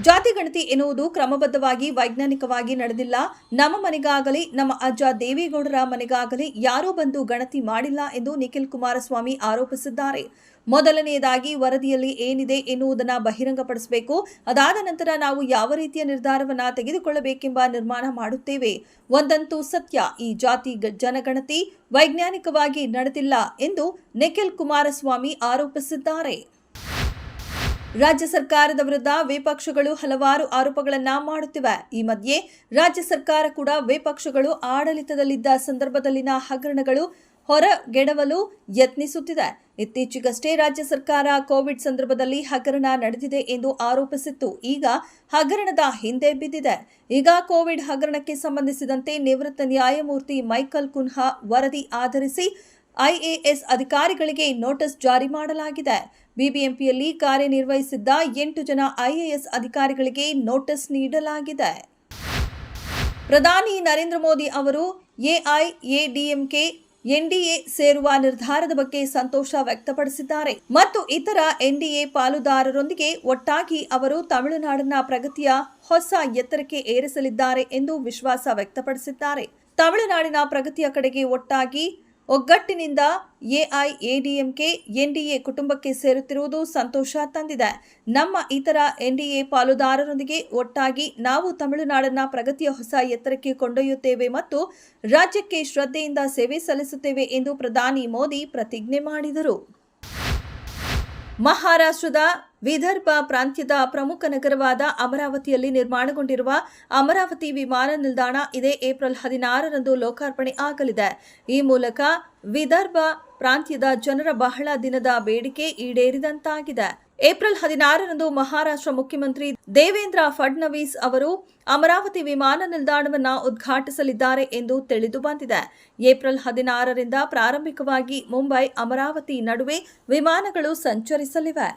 ಜಾತಿ ಗಣತಿ ಎನ್ನುವುದು ಕ್ರಮಬದ್ಧವಾಗಿ ವೈಜ್ಞಾನಿಕವಾಗಿ ನಡೆದಿಲ್ಲ. ನಮ್ಮ ಮನೆಗಾಗಲಿ ನಮ್ಮ ಅಜ್ಜ ದೇವೇಗೌಡರ ಮನೆಗಾಗಲಿ ಯಾರೂ ಬಂದು ಗಣತಿ ಮಾಡಿಲ್ಲ ಎಂದು ನಿಖಿಲ್ ಕುಮಾರಸ್ವಾಮಿ ಆರೋಪಿಸಿದ್ದಾರೆ. ಮೊದಲನೆಯದಾಗಿ ವರದಿಯಲ್ಲಿ ಏನಿದೆ ಎನ್ನುವುದನ್ನು ಬಹಿರಂಗಪಡಿಸಬೇಕು. ಅದಾದ ನಂತರ ನಾವು ಯಾವ ರೀತಿಯ ನಿರ್ಧಾರವನ್ನು ತೆಗೆದುಕೊಳ್ಳಬೇಕೆಂಬ ನಿರ್ಮಾಣ ಮಾಡುತ್ತೇವೆ. ಒಂದಂತೂ ಸತ್ಯ, ಈ ಜಾತಿ ಜನಗಣತಿ ವೈಜ್ಞಾನಿಕವಾಗಿ ನಡೆದಿಲ್ಲ ಎಂದು ನಿಖಿಲ್ ಕುಮಾರಸ್ವಾಮಿ ಆರೋಪಿಸಿದ್ದಾರೆ. ರಾಜ್ಯ ಸರ್ಕಾರದ ವಿರುದ್ಧ ವಿಪಕ್ಷಗಳು ಹಲವಾರು ಆರೋಪಗಳನ್ನು ಮಾಡುತ್ತಿವೆ. ಈ ಮಧ್ಯೆ ರಾಜ್ಯ ಸರ್ಕಾರ ಕೂಡ ವಿಪಕ್ಷಗಳು ಆಡಳಿತದಲ್ಲಿದ್ದ ಸಂದರ್ಭದಲ್ಲಿನ ಹಗರಣಗಳು ಹೊರಗೆಡವಲು ಯತ್ನಿಸುತ್ತಿದೆ. ಇತ್ತೀಚೆಗಷ್ಟೇ ರಾಜ್ಯ ಸರ್ಕಾರ ಕೋವಿಡ್ ಸಂದರ್ಭದಲ್ಲಿ ಹಗರಣ ನಡೆದಿದೆ ಎಂದು ಆರೋಪಿಸಿತ್ತು. ಈಗ ಹಗರಣದ ಹಿಂದೆ ಬಿದ್ದಿದೆ. ಈಗ ಕೋವಿಡ್ ಹಗರಣಕ್ಕೆ ಸಂಬಂಧಿಸಿದಂತೆ ನಿವೃತ್ತ ನ್ಯಾಯಮೂರ್ತಿ ಮೈಕಲ್ ಕುನ್ಹಾ ವರದಿ ಆಧರಿಸಿ ಐಎಎಸ್ ಅಧಿಕಾರಿಗಳಿಗೆ ನೋಟಿಸ್ ಜಾರಿ ಮಾಡಲಾಗಿದೆ. ಬಿಬಿಎಂಪಿಯಲ್ಲಿ ಕಾರ್ಯನಿರ್ವಹಿಸಿದ್ದ 8 ಜನ ಐಎಎಸ್ ಅಧಿಕಾರಿಗಳಿಗೆ ನೋಟಿಸ್ ನೀಡಲಾಗಿದೆ. ಪ್ರಧಾನಿ ನರೇಂದ್ರ ಮೋದಿ ಅವರು ಎಐಎಡಿಎಂಕೆ ಎನ್ಡಿಎ ಸೇರುವ ನಿರ್ಧಾರದ ಬಗ್ಗೆ ಸಂತೋಷ ವ್ಯಕ್ತಪಡಿಸಿದ್ದಾರೆ ಮತ್ತು ಇತರ ಎನ್ಡಿಎ ಪಾಲುದಾರರೊಂದಿಗೆ ಒಟ್ಟಾಗಿ ಅವರು ತಮಿಳುನಾಡಿನ ಪ್ರಗತಿಯ ಹೊಸ ಎತ್ತರಕ್ಕೆ ಏರಿಸಲಿದ್ದಾರೆ ಎಂದು ವಿಶ್ವಾಸ ವ್ಯಕ್ತಪಡಿಸಿದ್ದಾರೆ. ತಮಿಳುನಾಡಿನ ಪ್ರಗತಿಯ ಕಡೆಗೆ ಒಗ್ಗಟ್ಟಿನಿಂದ ಎಐಎಡಿಎಂಕೆ ಎನ್ಡಿಎ ಕುಟುಂಬಕ್ಕೆ ಸೇರುತ್ತಿರುವುದು ಸಂತೋಷ ತಂದಿದೆ. ನಮ್ಮ ಇತರ ಎನ್ಡಿಎ ಪಾಲುದಾರರೊಂದಿಗೆ ಒಟ್ಟಾಗಿ ನಾವು ತಮಿಳುನಾಡನ್ನ ಪ್ರಗತಿಯ ಹೊಸ ಎತ್ತರಕ್ಕೆ ಕೊಂಡೊಯ್ಯುತ್ತೇವೆ ಮತ್ತು ರಾಜ್ಯಕ್ಕೆ ಶ್ರದ್ಧೆಯಿಂದ ಸೇವೆ ಸಲ್ಲಿಸುತ್ತೇವೆ ಎಂದು ಪ್ರಧಾನಿ ಮೋದಿ ಪ್ರತಿಜ್ಞೆ ಮಾಡಿದರು. ಮಹಾರಾಷ್ಟ್ರದ ವಿದರ್ಭ ಪ್ರಾಂತ್ಯದ ಪ್ರಮುಖ ನಗರವಾದ ಅಮರಾವತಿಯಲ್ಲಿ ನಿರ್ಮಾಣಗೊಂಡಿರುವ ಅಮರಾವತಿ ವಿಮಾನ ನಿಲ್ದಾಣ ಇದೇ ಏಪ್ರಿಲ್ 16ರಂದು ಲೋಕಾರ್ಪಣೆ ಆಗಲಿದೆ. ಈ ಮೂಲಕ ವಿದರ್ಭ ಪ್ರಾಂತ್ಯದ ಜನರ ಬಹಳ ದಿನದ ಬೇಡಿಕೆ ಈಡೇರಿದಂತಾಗಿದೆ. ಏಪ್ರಿಲ್ 16ರಂದು ಮಹಾರಾಷ್ಟ್ರ ಮುಖ್ಯಮಂತ್ರಿ ದೇವೇಂದ್ರ ಫಡ್ನವೀಸ್ ಅವರು ಅಮರಾವತಿ ವಿಮಾನ ನಿಲ್ದಾಣವನ್ನು ಉದ್ಘಾಟಿಸಲಿದ್ದಾರೆ ಎಂದು ತಿಳಿದು ಬಂದಿದೆ. ಏಪ್ರಿಲ್ 16ರಿಂದ ಪ್ರಾರಂಭಿಕವಾಗಿ ಮುಂಬೈ ಅಮರಾವತಿ ನಡುವೆ ವಿಮಾನಗಳು ಸಂಚರಿಸಲಿವೆ.